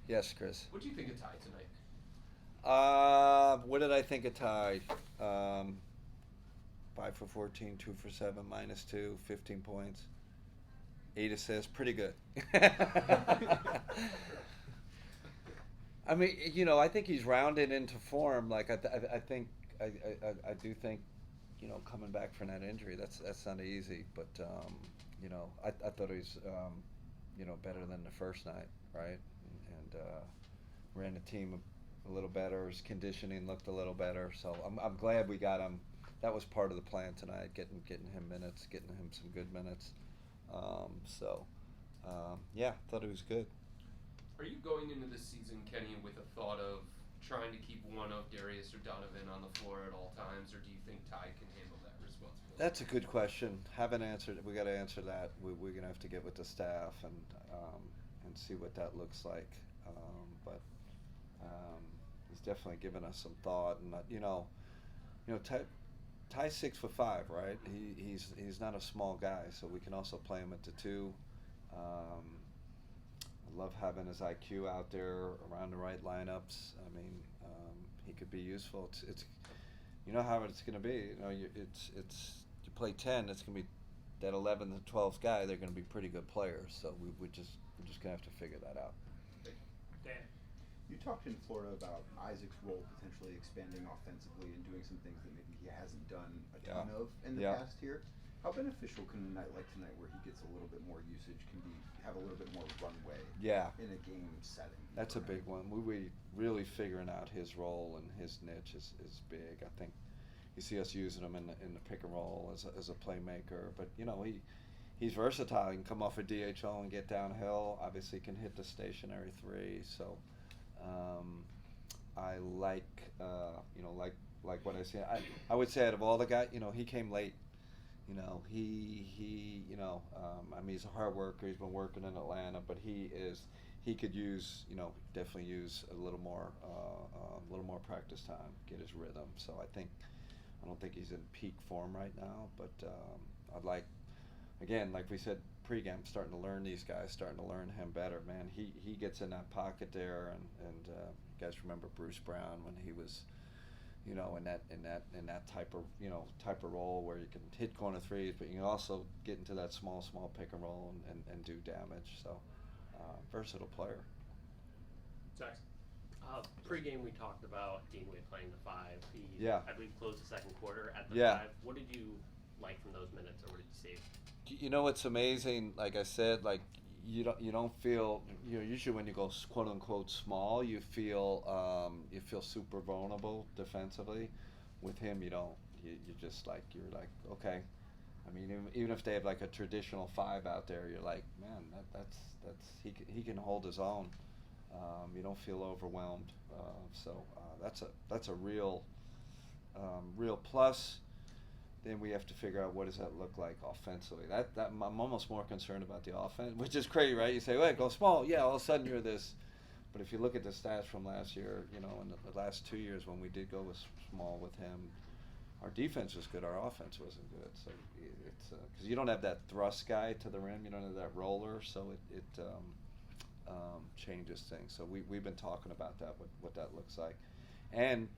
Yes, Chris. What do you think of Ty tonight? What did I think of Ty? Um, 5 for 14, 2 for 7, -2, 15 points, 8 assists. Pretty good. I mean, I think he's rounded into form. Like I think, I do think, coming back from that injury, that's not easy. But I thought he was, better than the first night, right? And ran the team a little better. His conditioning looked a little better. So I'm glad we got him. That was part of the plan tonight, getting him minutes, getting him some good minutes. So yeah, thought it was good. Are you going into this season, Kenny, with a thought of trying to keep one of Darius or Donovan on the floor at all times, or do you think Ty can handle that responsibility? That's a good question. Haven't answered. We got to answer that. We're gonna have to get with the staff and see what that looks like. But he's definitely given us some thought, and Ty's 6'5", right? He's not a small guy, so we can also play him at the two. Um, I love having his IQ out there around the right lineups. I mean, he could be useful. It's you know how it's going to be. It's you play 10. It's going to be that 11th and 12th guy. They're going to be pretty good players. So we're just going to have to figure that out. Dan. You talked in Florida about Isaac's role potentially expanding offensively and doing some things that maybe he hasn't done a ton of in the past year. How beneficial can a night like tonight, where he gets a little bit more usage, can be have a little bit more runway? Yeah, in a game setting. That's a big one. We really figuring out his role and his niche is big. I think you see us using him in the pick and roll as a playmaker, but he's versatile. He can come off a DHO and get downhill. Obviously, can hit the stationary three. So I like what I see. I would say out of all the guys, he came late. I mean, he's a hard worker. He's been working in Atlanta, but he could use, definitely use a little more practice time, get his rhythm. So I don't think he's in peak form right now, but I'd like, again, like we said pregame, starting to learn these guys, starting to learn him better. Man, he gets in that pocket there, and you guys remember Bruce Brown when he was, in that type of role where you can hit corner threes, but you can also get into that small pick and roll and do damage. So versatile player. Jackson. Pre-game, we talked about Deanway playing the five. He, Yeah. I believe, closed the second quarter at the Yeah. five. What did you like from those minutes, or what did you see? It's amazing. Like I said, like you don't feel, usually when you go quote unquote small, you feel super vulnerable defensively. With him, you don't. You just like, you're like, okay. I mean, even if they have like a traditional five out there, you're like, man, that's he can hold his own. You don't feel overwhelmed. So that's a real plus. Then we have to figure out what does that look like offensively. That I'm almost more concerned about the offense, which is crazy, right? You say, "Wait, go small." Yeah, all of a sudden you're this. But if you look at the stats from last year, in the last 2 years when we did go with small with him, our defense was good, our offense wasn't good. So it's because you don't have that thrust guy to the rim, you don't have that roller, so it changes things. So we've been talking about that, what that looks like, and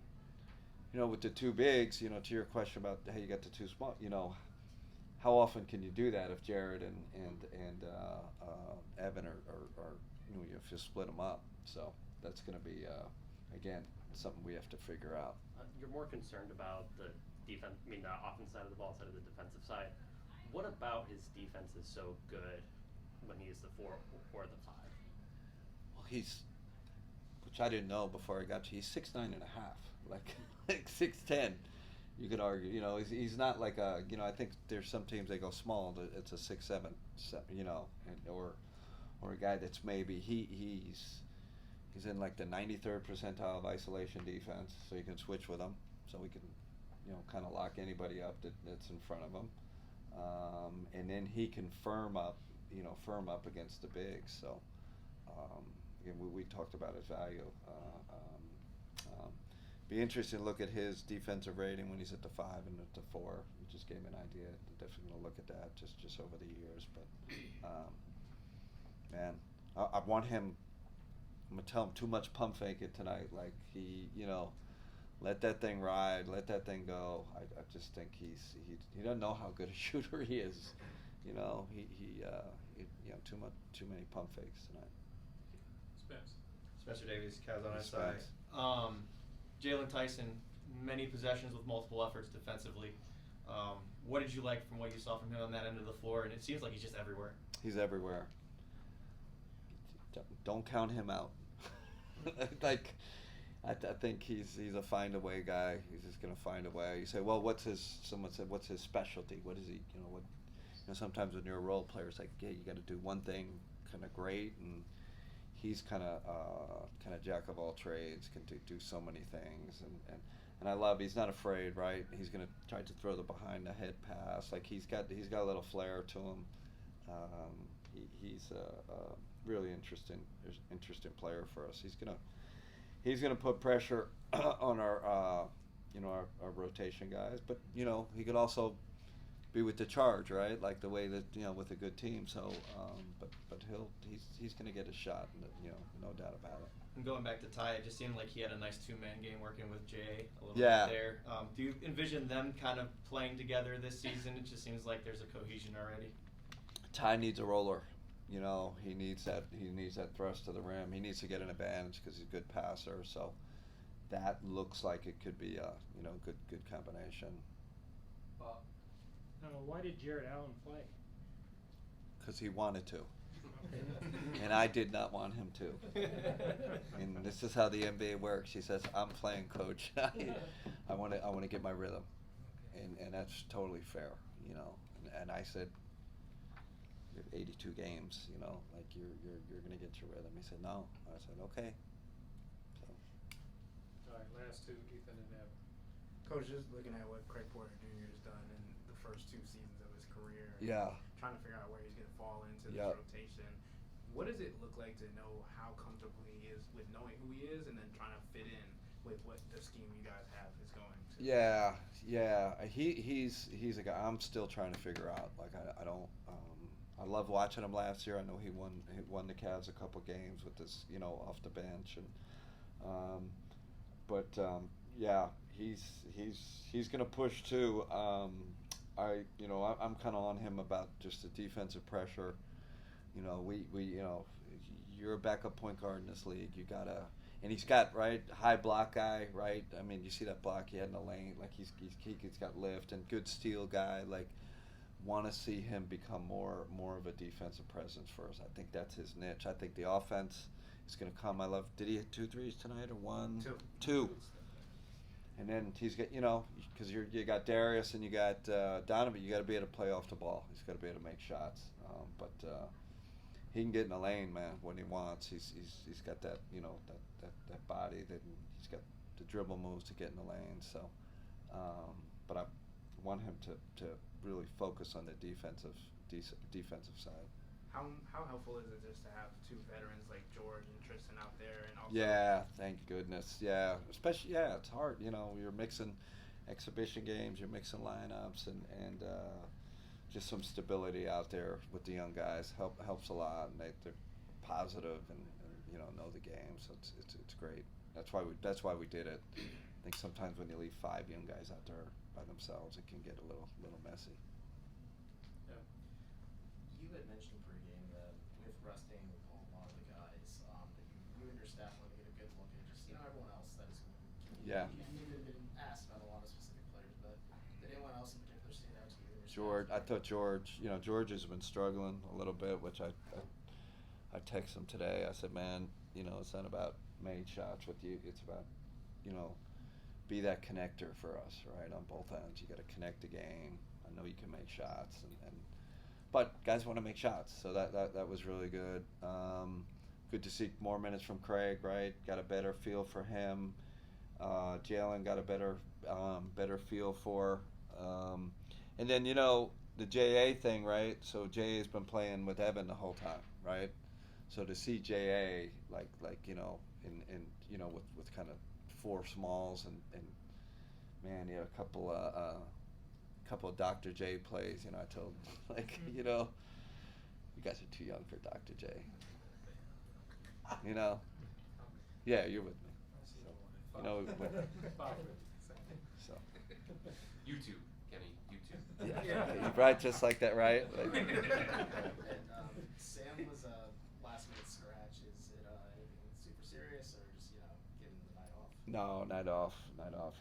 with the two bigs, to your question about how you got the two small, how often can you do that if Jared and Evan are if you split them up? So that's going to be again something we have to figure out. You're more concerned about the defense, the offense side of the ball, side of the defensive side. What about his defense is so good when he's the 4 or the 5? Well, which I didn't know before I got to. He's 6'9" and a half, like 6'10". You could argue, he's not like a, I think there's some teams they go small. It's a 6'7", or a guy that's maybe he's in like the 93rd percentile of isolation defense, so you can switch with him, so we can, kind of lock anybody up that's in front of him, and then he can firm up against the bigs. So again, we talked about his value. Be interesting to look at his defensive rating when he's at the 5 and at the 4. We just gave him an idea. Definitely gonna look at that just over the years. But man, I want him. I'm gonna tell him too much pump fake it tonight. Like he, let that thing ride, let that thing go. I just think he doesn't know how good a shooter he is. He too many pump fakes tonight. Spencer Davies, Cavs on Spence. SI. Jalen Tyson, many possessions with multiple efforts defensively. What did you like from what you saw from him on that end of the floor? And it seems like he's just everywhere. He's everywhere. Don't count him out. Like, I think he's a find a way guy. He's just gonna find a way. You say, well, someone said, what's his specialty? What is he? Sometimes when you're a role player, it's like, yeah, you got to do one thing kind of great, and he's kind of jack of all trades, can do so many things, and I love he's not afraid, right? He's gonna try to throw the behind the head pass, like he's got a little flair to him. He's a really interesting player for us. He's gonna put pressure on our rotation guys, but he could also be with the charge, right? Like the way that with a good team. So, but he's going to get a shot, no doubt about it. And going back to Ty, it just seemed like he had a nice two-man game working with Jay a little Yeah. bit there. Do you envision them kind of playing together this season? It just seems like there's a cohesion already. Ty needs a roller. He needs that thrust to the rim. He needs to get an advantage because he's a good passer. So that looks like it could be a good combination. Why did Jared Allen play? Because he wanted to. And I did not want him to. And this is how the NBA works. He says, "I'm playing, coach. I want to get my rhythm," and that's totally fair, And I said, "You have 82 games, like you're gonna get your rhythm." He said, "No." I said, "Okay." So. All right, last two, Ethan and Evan. Coach, just looking at what Craig Porter Jr. has done in the first two seasons of his career. Yeah. Trying to figure out where he's going to fall into this Yep. rotation. What does it look like to know how comfortable he is with knowing who he is and then trying to fit in with what the scheme you guys have is going to? Yeah. He's a guy I'm still trying to figure out. Like I don't. I loved watching him last year. I know he won the Cavs a couple games with this, off the bench, and yeah, he's gonna push too. I'm kind of on him about just the defensive pressure. You're a backup point guard in this league. You gotta, and he's got high block guy, right? I mean, you see that block he had in the lane, like he's got lift and good steal guy. Like, want to see him become more of a defensive presence for us. I think that's his niche. I think the offense is gonna come. Did he hit 2 threes tonight or one? Two. And then he's got, because you got Darius and you got Donovan. You got to be able to play off the ball. He's got to be able to make shots. But he can get in the lane, man, when he wants. He's got that that body. That he's got the dribble moves to get in the lane. So, but I want him to really focus on the defensive side. How helpful is it just to have two veterans like George and Tristan out there, and also? Yeah, thank goodness. Yeah, especially it's hard. You're mixing exhibition games, you're mixing lineups, and just some stability out there with the young guys helps a lot, and they're positive and know the game. So it's great. That's why we did it. I think sometimes when you leave 5 young guys out there by themselves, it can get a little messy. You had mentioned pregame that with resting a lot of the guys, that you and your staff want to get a good look at just everyone else that is. Yeah. You've been asked about a lot of specific players, but did anyone else in particular stand out to you? George, I thought George has been struggling a little bit, which I texted him today. I said, man, it's not about made shots with you. It's about, be that connector for us, right, on both ends. You got to connect the game. I know you can make shots, but guys want to make shots, so that was really good. Good to see more minutes from Craig, right? Got a better feel for him. Jalen got a better feel for. And then the JA thing, right? So JA's been playing with Evan the whole time, right? So to see JA in with kind of 4 smalls and man, he had a couple of Dr. J plays. I told him, you guys are too young for Dr. J. Yeah, you're with me. I see So, the you know, line. when- About 50%. so. YouTube, Kenny, YouTube. Yeah, you right, just like that, right? Like- And Sam was a last-minute scratch. Is it anything super serious, or just giving him the night off? No, night off.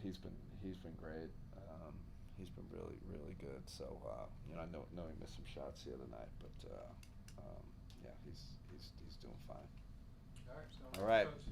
He's been great. He's been really good. So I know he missed some shots the other night, but yeah, he's doing fine. All right, so All right. Coach.